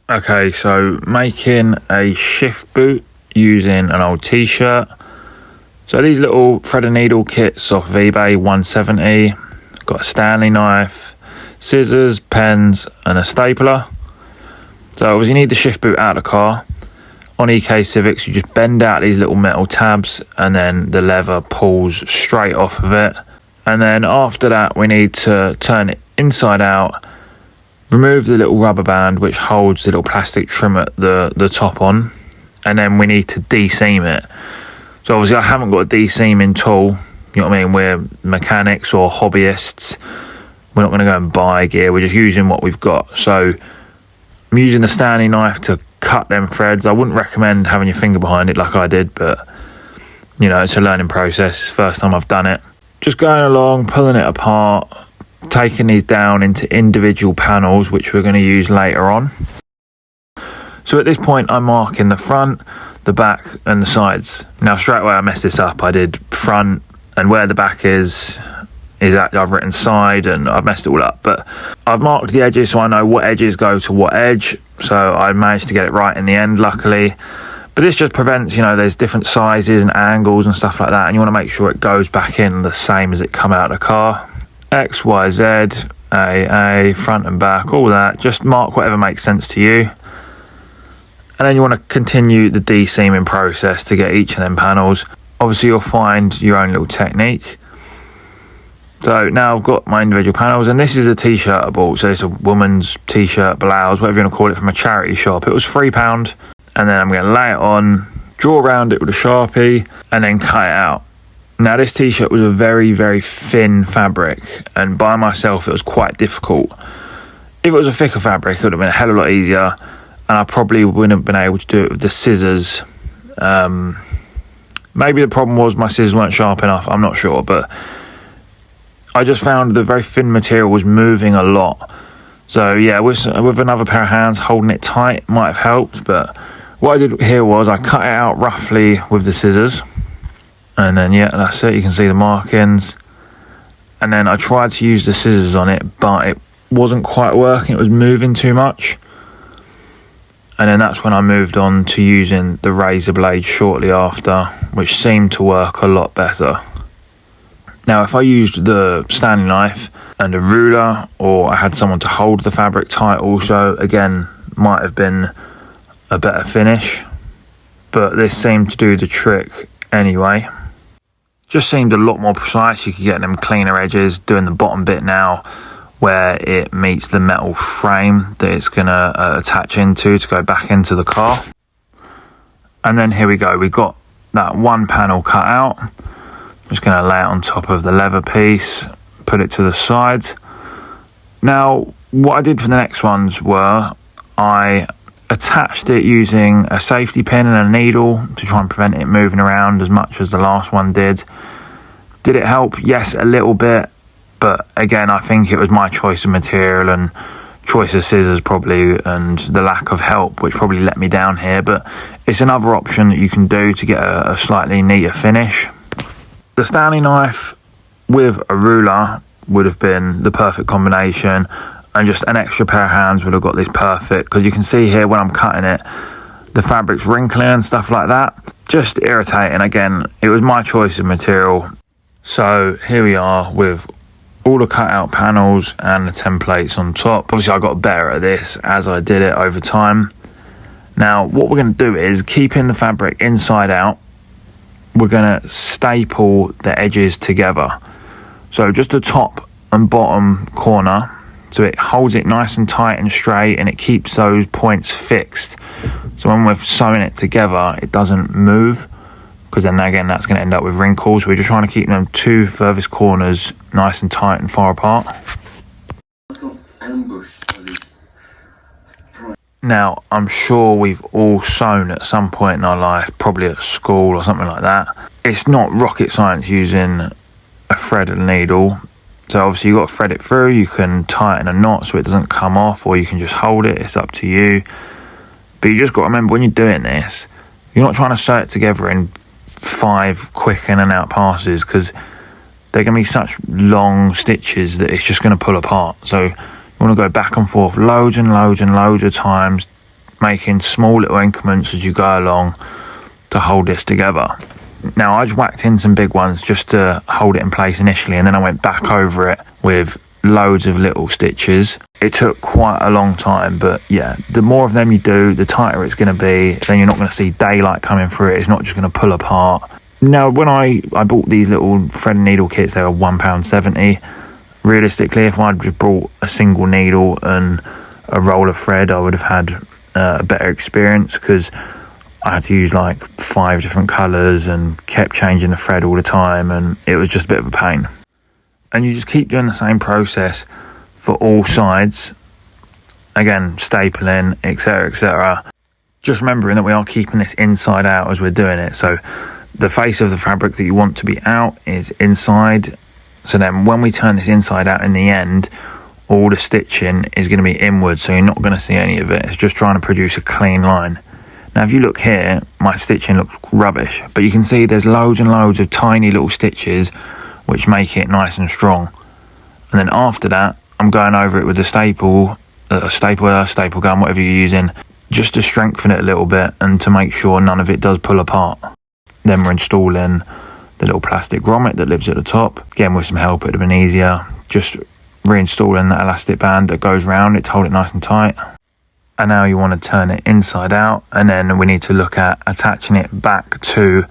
Okay, so making a shift boot using an old t-shirt. So these little thread and needle kits off of eBay, 170. Got a Stanley knife, scissors, pens and a stapler. So obviously you need the shift boot out of the car. On EK Civics you just bend out these little metal tabs and then the lever pulls straight off of it. And then after that we need to turn it inside out, remove the little rubber band which holds the little plastic trim at the top on, and then we need to de-seam it. So obviously I haven't got a de-seaming tool, you know what I mean, we're mechanics or hobbyists, we're not going to go and buy gear, we're just using what we've got. So I'm using the Stanley knife to cut them threads. I wouldn't recommend having your finger behind it like I did, but you know, it's a learning process, it's the first time I've done it. Just going along, pulling it apart, taking these down into individual panels which we're going to use later on. So at this point I'm marking the front, the back and the sides. Now straight away I messed this up. I did front, and where the back is actually I've written side, and I've messed it all up, but I've marked the edges so I know what edges go to what edge, so I managed to get it right in the end luckily. But this just prevents, you know, there's different sizes and angles and stuff like that, and you want to make sure it goes back in the same as it come out of the car. X, Y, Z, A, front and back, all that. Just mark whatever makes sense to you. And then you want to continue the de-seaming process to get each of them panels. Obviously you'll find your own little technique. So now I've got my individual panels, and this is a t-shirt I bought. So it's a woman's t-shirt, blouse, whatever you want to call it, from a charity shop. It was £3. And then I'm going to lay it on, draw around it with a Sharpie, and then cut it out. Now this t-shirt was a very, very thin fabric, and by myself it was quite difficult. If it was a thicker fabric it would have been a hell of a lot easier, and I probably wouldn't have been able to do it with the scissors. Maybe the problem was my scissors weren't sharp enough, I'm not sure, but I just found the very thin material was moving a lot. So yeah, with another pair of hands holding it tight might have helped, but what I did here was I cut it out roughly with the scissors, and then yeah, that's it. You can see the markings, and then I tried to use the scissors on it, but it wasn't quite working, it was moving too much. And then that's when I moved on to using the razor blade shortly after, which seemed to work a lot better. Now if I used the Stanley knife and a ruler, or I had someone to hold the fabric tight also, again, might have been a better finish, but this seemed to do the trick anyway. Just seemed a lot more precise. You could get them cleaner edges, doing the bottom bit now where it meets the metal frame that it's going to attach into to go back into the car. And then here we go, we got that one panel cut out. Just going to lay it on top of the leather piece, put it to the sides. Now what I did for the next ones were I attached it using a safety pin and a needle to try and prevent it moving around as much as the last one did. Did it help? Yes, a little bit, but again I think it was my choice of material and choice of scissors probably, and the lack of help which probably let me down here, but it's another option that you can do to get a slightly neater finish. The Stanley knife with a ruler would have been the perfect combination, and just an extra pair of hands would have got this perfect, because you can see here when I'm cutting it the fabric's wrinkling and stuff like that, just irritating. Again, it was my choice of material. So here we are with all the cut out panels and the templates on top. Obviously I got better at this as I did it over time. Now what we're going to do is, keeping the fabric inside out, we're going to staple the edges together. So just the top and bottom corner, so it holds it nice and tight and straight, and it keeps those points fixed. So when we're sewing it together, it doesn't move, because then again that's going to end up with wrinkles. We're just trying to keep them two furthest corners nice and tight and far apart. Now I'm sure we've all sewn at some point in our life, probably at school or something like that. It's not rocket science using a thread and needle. So obviously you've got to thread it through, you can tighten a knot so it doesn't come off, or you can just hold it, it's up to you. But you just got to remember when you're doing this, you're not trying to sew it together in 5 quick in and out passes, because they're going to be such long stitches that it's just going to pull apart. So you want to go back and forth loads and loads and loads of times, making small little increments as you go along to hold this together. Now I just whacked in some big ones just to hold it in place initially, and then I went back over it with loads of little stitches. It took quite a long time, but yeah, the more of them you do, the tighter it's going to be. Then you're not going to see daylight coming through it. It's not just going to pull apart. Now when I bought these little thread and needle kits, they were £1.70. Realistically, if I'd just brought a single needle and a roll of thread, I would have had a better experience, because I had to use like 5 different colours and kept changing the thread all the time, and it was just a bit of a pain. And you just keep doing the same process for all sides. Again, stapling, etc, etc. Just remembering that we are keeping this inside out as we're doing it. So the face of the fabric that you want to be out is inside. So then when we turn this inside out in the end, all the stitching is going to be inward, so you're not going to see any of it. It's just trying to produce a clean line. Now if you look here, my stitching looks rubbish, but you can see there's loads and loads of tiny little stitches which make it nice and strong. And then after that, I'm going over it with a staple gun, whatever you're using, just to strengthen it a little bit and to make sure none of it does pull apart. Then we're installing the little plastic grommet that lives at the top. Again, with some help, it would have been easier. Just reinstalling that elastic band that goes round it to hold it nice and tight. And now you want to turn it inside out, and then we need to look at attaching it back to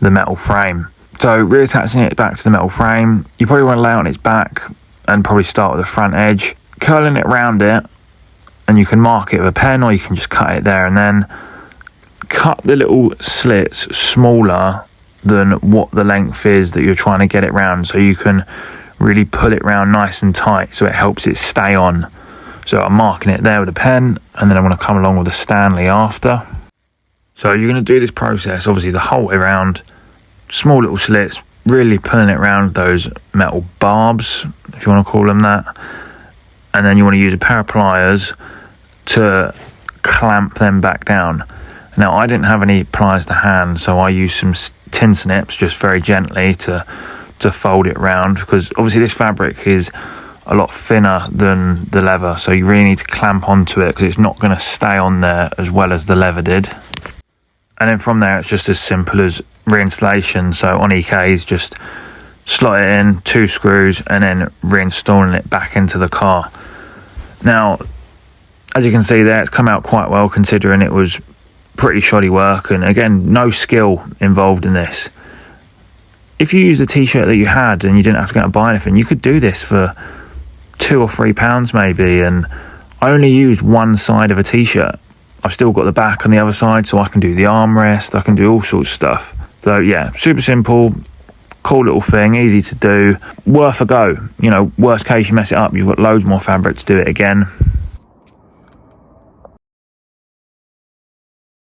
the metal frame. So reattaching it back to the metal frame, you probably want to lay it on its back and probably start with the front edge, curling it around it, and you can mark it with a pen or you can just cut it there, and then cut the little slits smaller than what the length is that you're trying to get it round, so you can really pull it round nice and tight so it helps it stay on. So I'm marking it there with a pen, and then I'm going to come along with a Stanley after. So you're going to do this process obviously the whole way around, small little slits, really pulling it around those metal barbs, if you want to call them that, and then you want to use a pair of pliers to clamp them back down. Now I didn't have any pliers to hand, so I used some tin snips just very gently to fold it round, because obviously this fabric is a lot thinner than the leather, so you really need to clamp onto it because it's not going to stay on there as well as the leather did. And then from there it's just as simple as reinstallation. So on EKs, just slot it in, 2 screws, and then reinstalling it back into the car. Now as you can see there, it's come out quite well considering it was pretty shoddy work, and again, no skill involved in this. If you used the t-shirt that you had and you didn't have to go and buy anything, you could do this for £2 or £3 maybe, and I only used one side of a t-shirt. I've still got the back on the other side, so I can do the armrest, I can do all sorts of stuff. So yeah, super simple, cool little thing, easy to do, worth a go. You know, worst case you mess it up, you've got loads more fabric to do it again.